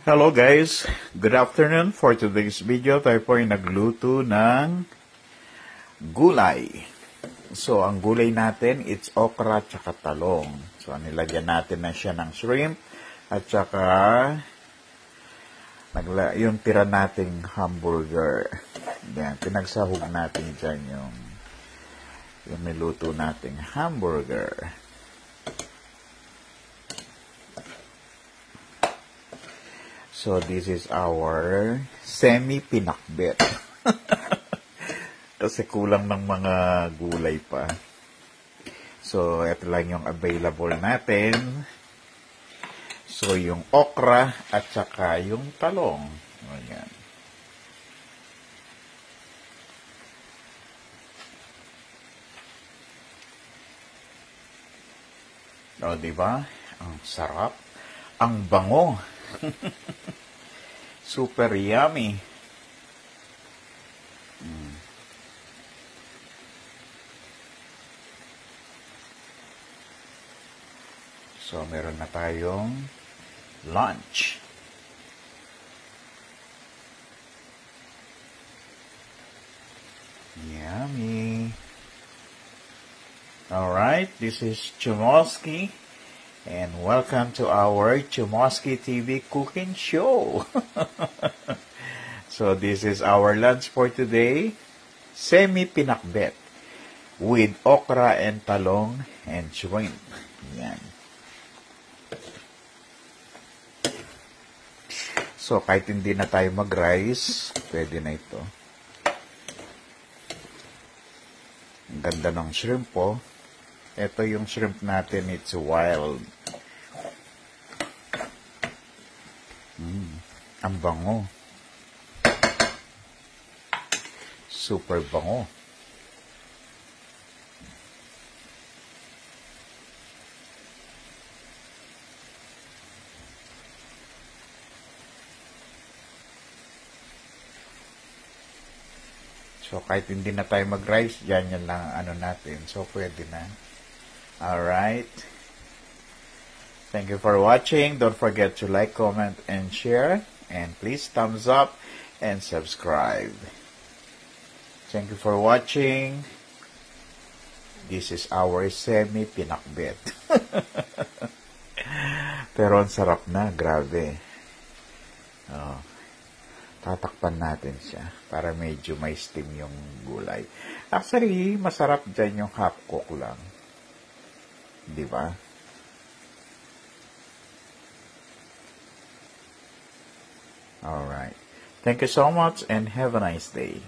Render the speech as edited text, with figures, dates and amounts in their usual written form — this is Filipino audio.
Hello guys, good afternoon. For today's video, tayo po ay nagluto ng gulay. So, ang gulay natin, it's okra at saka talong. So, nilagyan natin na siya ng shrimp at saka yung tira nating hamburger. Yan, pinagsahog natin dyan yung niluto nating hamburger. So, this is our semi-pinakbet. Kasi kulang ng mga gulay pa. So, ito lang yung available natin. So, yung okra at saka yung talong. Ayan. O, diba? Ang sarap. Ang bango. Super yummy. So, meron na tayong lunch. Yummy. Alright, this is Chumosky. And welcome to our Chumosky TV cooking show. So this is our lunch for today. Semi-pinakbet with okra and talong and shrimp. Yan. So kahit hindi na tayo mag-rice, pwede na ito. Ang ganda ng shrimp po. Ito yung shrimp natin, it's wild. Ang bango. Super bango. So, kahit hindi na tayo mag-rice, yan lang ano natin. So, pwede na. Alright. Thank you for watching. Don't forget to like, comment, and share. And please thumbs up and subscribe. Thank you for watching. This is our semi-pinakbet. Pero ang sarap na. Grabe. Oh. Tatakpan natin siya para medyo may steam yung gulay. Actually, masarap dyan yung half cook lang. Di ba? Alright. Thank you so much and have a nice day.